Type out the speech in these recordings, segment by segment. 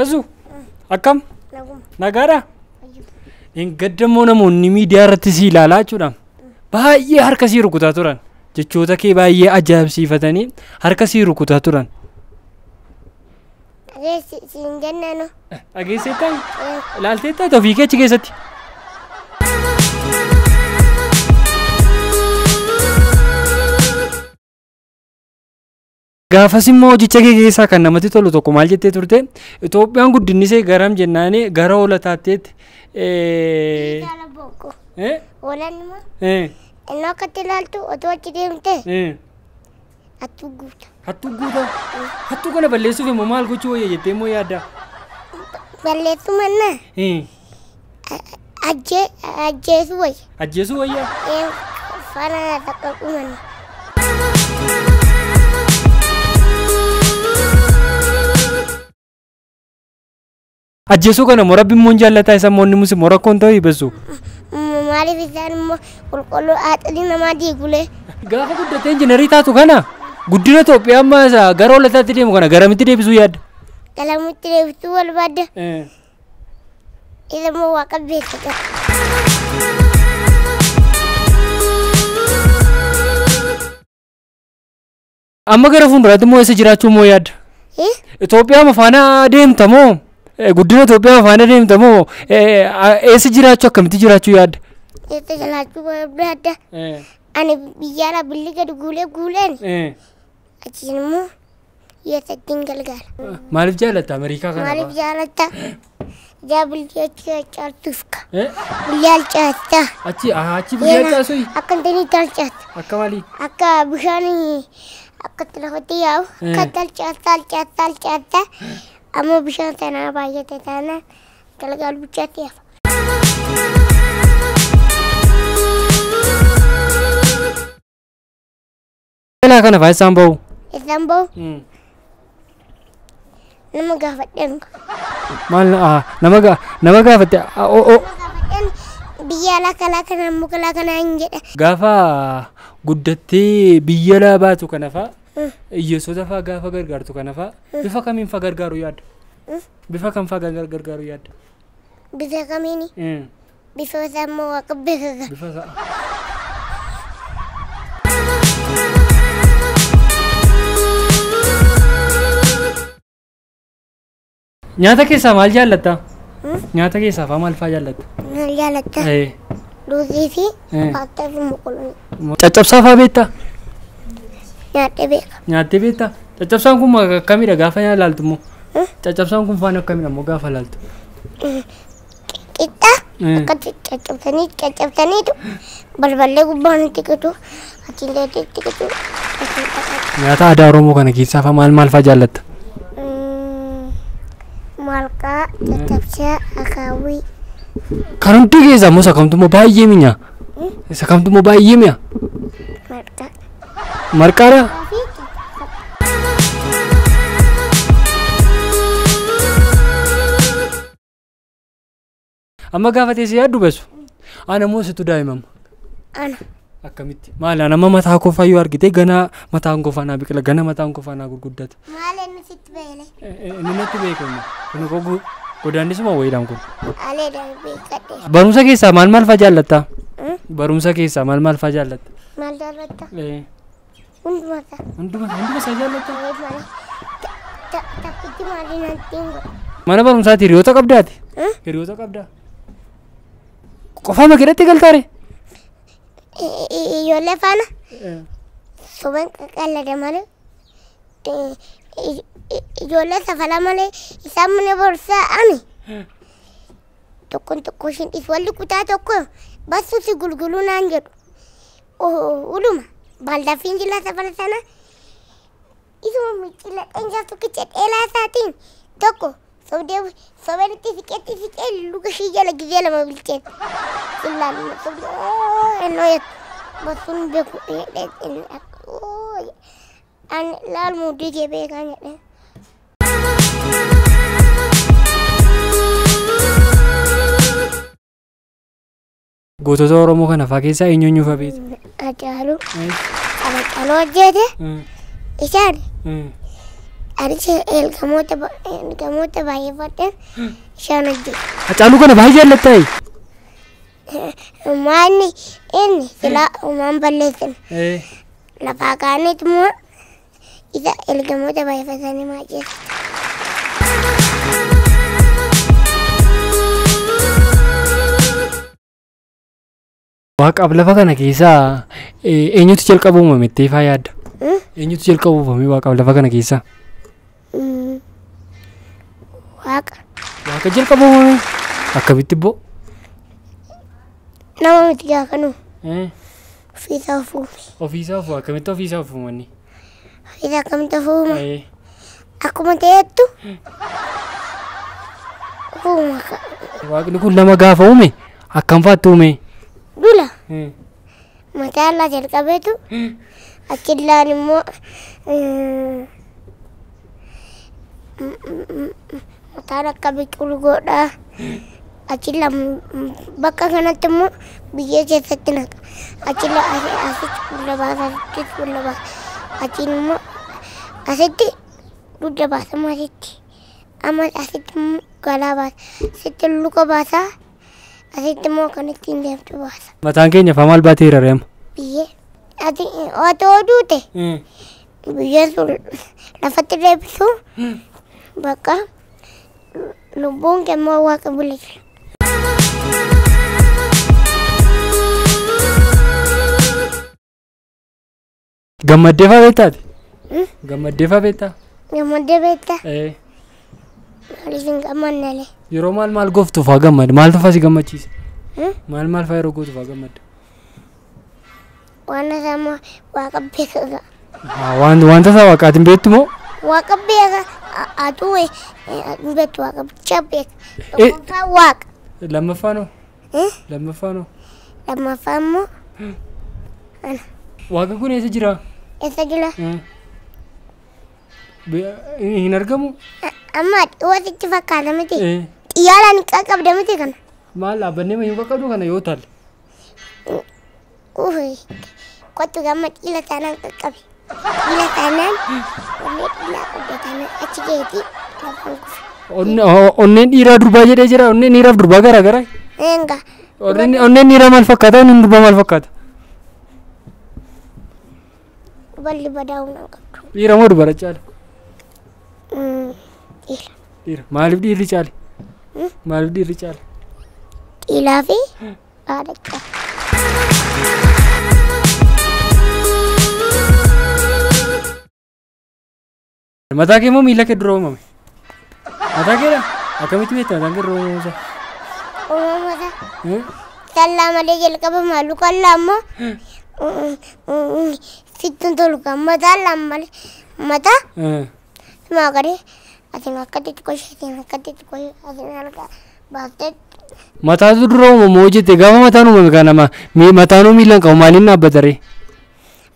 Azu akkam nagaadha in gaddamoo namoonni miidiyaa irratti si ilaalaa jechuudha baay'ee harka sii rukutaa turan jechoota kee baay'ee ajaa'ibsiifatanii harka sii rukutaa turan siin jennaan dhageesseettaan ilaalteettaa ofii kee achi keessatti gaafas immoo hojicha kee keessaa kan namatti tolu tokko maal jettee turte Itoophiyaan guddinnisee garam jennaanii gara oola taatteetti oolanima innoo akkatti ilaaltu otoo achi deemte hattuu guuta hattuu kana balleessuuf immoo maal gochuu wayya jettee immoo yaadda balleessu manna ajjeesu wayya faana taqqaqu manna ajjeesuu kana immoo rabbiin immoo jaallataa isa immoo inni musi immoo rakkoon ta'uu hiibessu maaliif isaan immoo qulqulluu haadholii namaa diigulee gaafa guddatee injiinarii taatu kana guddina Itoophiyaa ammaa isa gara oolataatti deemu kana garamitti deebisuu yaadda galamitti deebisuu barbaadda isa immoo waaqa beekata amma gara fuulduraatti immoo eessa jiraachuu immoo yaadda Itoophiyaa faana deemta moo guddina Itoophiyaa faana deemta moo eessa jiraachuu akkamitti jiraachuu yaadda eessa jiraachuu barbaadda ani biyyaala billi gadi guuleen achiin immoo yeessattiin galgaala maaliif jaalatta Ameerikaa kana maaliif jaalatta billi achi caaltuuf ka billi alcaata achi billi alcaasuu akka intanii talcaata akka maalii akka bishaanii akkatti lafatti yaa'u akka alcaata amma bishaan sanaa baay'ate taanaan galgaal bichaatti hafa. Ilaa kana faa isaan bahu? Isaan bahu? Nama gaafadheen. Maal nama gaafadhe? Biyya alaa kana muka alaa kana hin jedha. Gaafa guddattee biyya alaa baatu kana faa iyyeessota faa gaafa gargaartu kana faa bifa kamiin faa gargaaru yaadda? Bifa kam faa gargaaru yaadda? Bifa kamiini? Bifa isaa immoo waaqa beekaka. Bifa isaa. Nyaata keessaa maal jaallatta? Nyaata keessaa faa maal faa jaallatta? Maal jaallatta? Ruuzii fi paastaa fi moqolonii. Caccabsaa faa beektaa? Nyaatee beeka. Nyaatee beektaa? Caccabsaan kun akkamidha gaafa ilaaltu immoo? Caccabsaan kun faana akkamidha immoo gaafa ilaaltu? Qixxaa akkatti caccabsaniitu balballee gubbaan itti qitu achiillee itti qitu. Nyaata aadaa Oromoo kana keessaa faa maal faa jaallatta? Malqaa, caccabsaa, akaawwii. Kan hundi keessaa immoo sakamtu immoo baay'ee mi'aa? Sakamtu immoo baay'ee mi'a? Marqaa. Marqaadha? Amma gaafa teessee yaaddu beesu? Ana immoo situ daa'imama? Ana. Akkamitti? Maali nama mataa koo fayyuu argitee ganaa mataan koo faanaa biqila gana mataan koo faanaa gurguddata. Maali inni sitti beele? Inni natti beekamu. Kun koo godaannisuma wayiidhaan kun. Alee beekadhe. Barumsa keessaa maal faa jaallatta? Barumsa keessaa maal faa jaallatta? Maal jaallatta? Hundumata isaa jaallatta? Taphitti maali nantiin godha? Mana barumsaati hiriyoota qabdaati? Hiriyoota qabdaa? Qofaa makeedatti galtaare? Ijoollee faana soban qaqallada malee ijoollee safala malee isaan mana barumsaa ani tokkoon tokko ishiin walli kutaa tokko bassuu si gulguluu naan jedhu uluma baldaffiin jila safala sana isuma miccila dhanjaa tokkicha dheelaa isaatiin tokko soban itti siqee luka ishii jala gizee lama bilcheen illaan ennoo jettu bassuun beeku an laal muudii kee beekaan jedhee. Gootota Oromoo kana faa keessaa eenyuun faa beektu? Hacaaluu. Hacaaluu hojjete. Isaan Anis ergamoota baay'ifadhe isaan ajjeese. Hacaaluu kana baay'ee jaallatta. Maanni inni silaa uumaan balleessan. Lafaa kaaniit immoo isa ergamoota baay'ifatanii maajjeessa. Waaqaaf lafa kana keessaa eenyutu jalqaba uumame itti faa yaadda? Eenyutu jalqaba uumame waaqaaf lafa kana keessaa? Waaqa jalqaba uumame akkamitti boo? Nama miti gaafanu. Ofiisaa ufuume. Ofiisaa ufuume akkamitti ofiisaa ufuumanni? Ofiisaa akkamitti ufuuma? Akkuma ta'ettu ufuuma. Waaqni kun nama gaafa uume akkam faatti uume? Dula. Mataa irraa jalqabeetu achillaan immoo mataan akka biqilu godhaa. Achillaan bakka kanatti immoo biyyee keessatti naqa. Achillaan asitti fuula baasa asitti fuula baasa. Achiin immoo asitti dugda baasa asitti. Amma asitti immoo galaa baasa. Asitti luka baasa. Asitti immoo kan ittiin deemtu baasa. Mataan keenya faa maal baateera reema? Biyyee. Ati otoo duute biyyeen sun lafatti deebisu bakka lubbuun kee immoo waaqa bulchu. Gammaddee faa beektaati? Gammaddee faa beektaa? Gammaddee beektaa? Maaliif hin gammadne? Yeroo maal gooftu faa gammadde? Maaltu faa si gammachiise? Maal faa yeroo gootu faa gammadde? Waan isaa immoo waaqa beeka. Wanta isaa waaqaatiin beektu moo? Waaqa beeka. Atuu beektu waaqa bicha beeka. Lammaffaa waaqa. Lammaffaan hoo? Lammaffaan hoo? Lammaffaan immoo waaqa kun eessa jira? Eessa jira? Hin argamu? Amma dhiyoositti fakkaata miti. Xiyyaalaan qaqqabda miti kana. Maal dhaabbannee mayyuu qaqqabdu kana yoo taale? Kottu gamma dhiila taanaan qaqqabe. Dhiila taanaan onnee dhiilaa qabda taanaan achi geetii lafaan kufe. Onneen dhiiraa durbaa jedhee jira. Onneen dhiiraaf durbaa garaa garaa? Eenga. Onneen dhiiraa maal fakkaata? Onneen durbaa maal fakkaata? Balli badaa'uu nan qabdu. Dhiira moo dubara caale? Dhiira. Dhiira. Maaliif dhiirri caale? Maaliif dhiirri caale? Dhiilaa fi haadha caale. Mataa kee moo miila kee dura uumame? Mataa keedha? Akkamitti beektaa mataan kee dura uumame? Uumamata. Tallaa malee jalqaba maalu qallaa ammoo sittuun tolu kan mataa lammalee mataa maa gadee asin akkatti qoshee asin akkatti qoshee asin harka baaftee. Mataatu dura uumamu hoo jette gaafa mataan uumame kana mataanuu miilan qabu maaliin dhaabbata ree?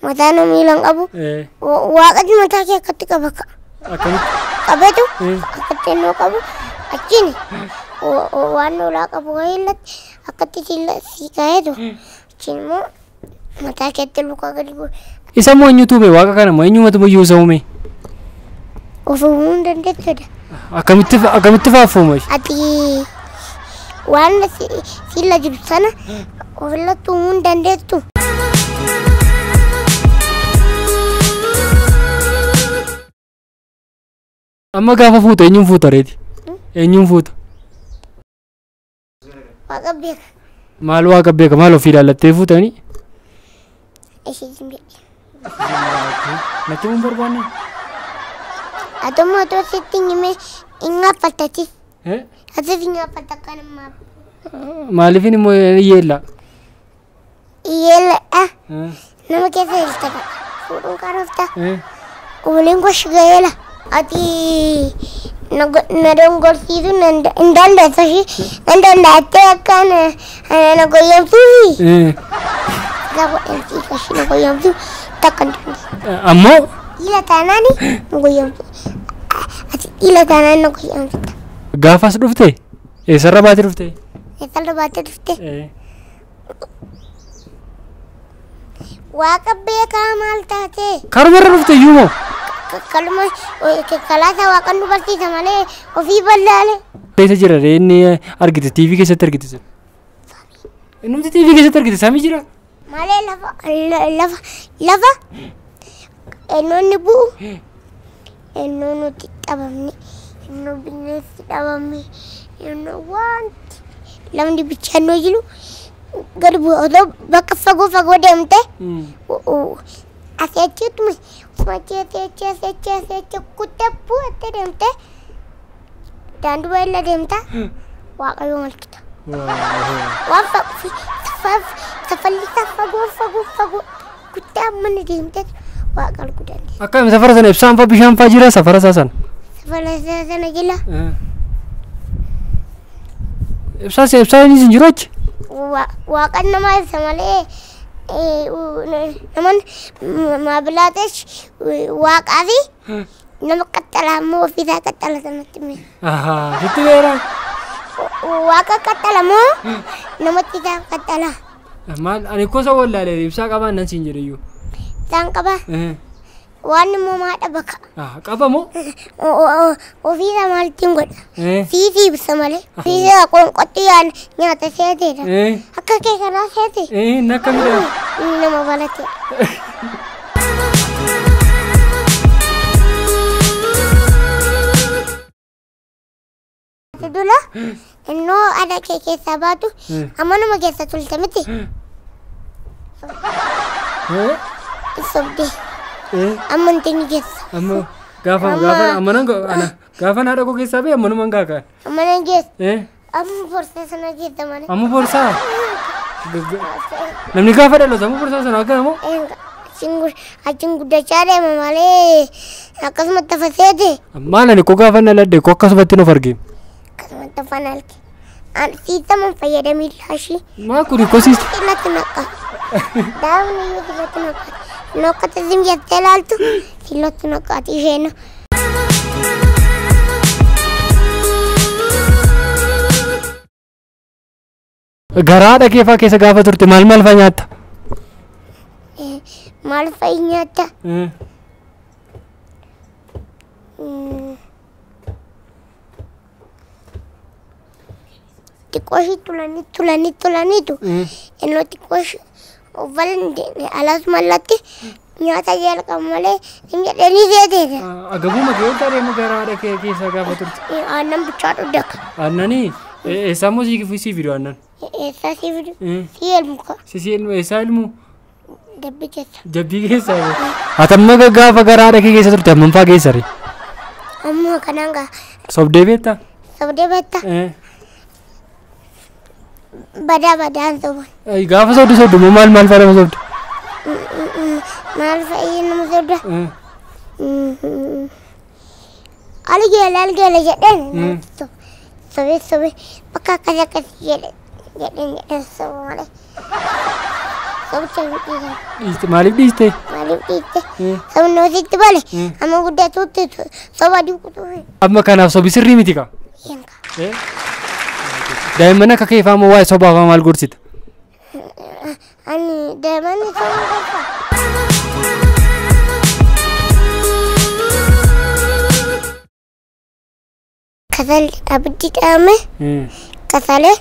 Mataanuu miilan qabu waaqatti mataa kee akkatti qaba. Akkamitti? Qabeetu akkatti innoo qabu achiin waan lolaa qabu wayiilatti akkatti si kaa'eetu achiin immoo mataa keetti luka gadi godhu. Isa moo eenyutu uume waaqa kana moo eenyumatu iyyuu isa uume? Of uumuu hin dandeettudha. Akkamitti faafuma? Ati waan sila jiru sana ofirratti uumuu hin dandeettu. Amma gaafa fuuta eenyuun fuuta reeti? Eenyuun fuuta? Waaqa beeka. Maal waaqa beeka? Maal ofii ilaalattee fuutanii? Ishiin beekti. Natti mun barbaanne? Atuma otoo sitti himee hin gaafatatis. Asif hin gaafata kan ammaa. Maaliifin immoo iyyeella? Iyyeelladha. Nama keessa hirkata. Fuudhuun karoofta. Waliin goshi gaheela. Ati na dongorsiisu hin dandeessu ishii hin danda'attee akkaan na goyyamsuufi. Gaafa dhaltii ishii na goyyamsu takka hin dandeessu. Ammoo? Dhiila taanaani na goyyamsu. Ati dhiila taanaan na goyyamsita. Gaafas dhufte? Eessarra baatee dhufte? Eessarra baatee dhufte? Waaqa beekaa maal taate? Karumarra dhufte iyyuu moo? kalma kalasa waaqan dubartiisa malee ofii ballaale. Keessa jira inni argite TV keessatti argite sir. Inni TV keessatti argite Samii jira. Malee lafa enoonni bu'u ennoo nuti dhabamne ennoo bineensi dhabamne ennoo wanti lamni bichaannoo jiru gad bu'a otoo bakka fagoo deemte asii achiituma asii kuttee bu'attee deemte daandii baay'ee deemta waaqayyo malkita. Waan safallisaa fagoo kuttee ammana deemte waaqal guddanne. Akkam safara sana ibsaan fa bishaan fa jira safara sana. Safara sana jila. Ibsaan ni jiru achi. Waaqan nama ibsa malee naman maabilaatesh waaqaa fi nama qaxxalaa moo ofiisaa qaxxala sanatti mee. Sitti beera. Waaqa qaxxala moo namatti isaa qaxxala. Maal ani kosa wallaalee ibsaa qabaan nan siin jedhe iyyuu. Isaan qaba. Waan immoo maadha bakka. Qaba moo? Ofiisa maaltiin godha. Siisii ibsa malee. Siisii qoonqotti nyaata seeteedha. Akka kee kanaa seete. Nakka midhaan. Nama balate. Dula innoo ada kee keessaa baatu amma nama keessa tulte miti. Sobde. Amantiin keessa. Amma gaafa haadha koo keessaa bee amma numan gaakaan. Amma nan keessa. Amma borsaa sana keessa malee. Amma borsaa. Namni gaafa dhalatu amma borsaa sana akka namoo. Achiin guddachaa deema malee akkasumatti faseete. Maal ani koo gaafa dhaladhe koo akkasumatti nuuf argee. Akkasumatti fanaalke. Siitaman fayyadamii laashii. Maa kuni kosiis. Ilatti naqqa. Daawwan iyyuu ilatti naqqa. Nokkata zimjattee laaltu ilatti naqaati isheen. Garaadha keefaa keessa gaafa turte maal fa'aa nyaatta? Maal fa'ii nyaatta? Xiqqooshii tulaniitu innoo xiqqooshii uffalan alas mallatti nyaata jalqabu malee hin jedhanii seeteedha. Agabuma kee olta deemu garaadha keessa gaafa turte. Aannan bichaa dhuddaka. Aannanii eessaa moo sii fidu aannan? Eessaa sii fidu? Sii elmuka. Sii elmu eessaa elmu? Jabbii keessa. Jabbii keessa. Atamma gaafa garaadha keessa turte ammam fa'aa keessa ree? Amma kanaan gaa. Sobdee beektaa? Sobdee beektaa? Badaan soba. Gaafa sobdu moo maal fa'aa nama sobdu? Maal fa'ii nama sobda? Algeela jedheen. Sobee bakka akkas jedheen soba malee. Sobicha dhiise. Maaliif dhiiste? Sabni ofiitti bale amma guddatuutti soba dibuutu. Amma kanaaf sobi sirrii miti kaa? Daa'imman akka keefaa moo waa'ee sobaa fa'aa maal gorsita? Ani daa'imman sobaa gorsa. Kasal abiddi dhaame kasalee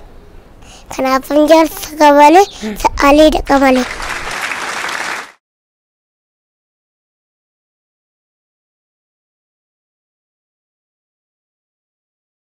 kanaaf jaarsa qabalee sa'aalee dhaqa malee.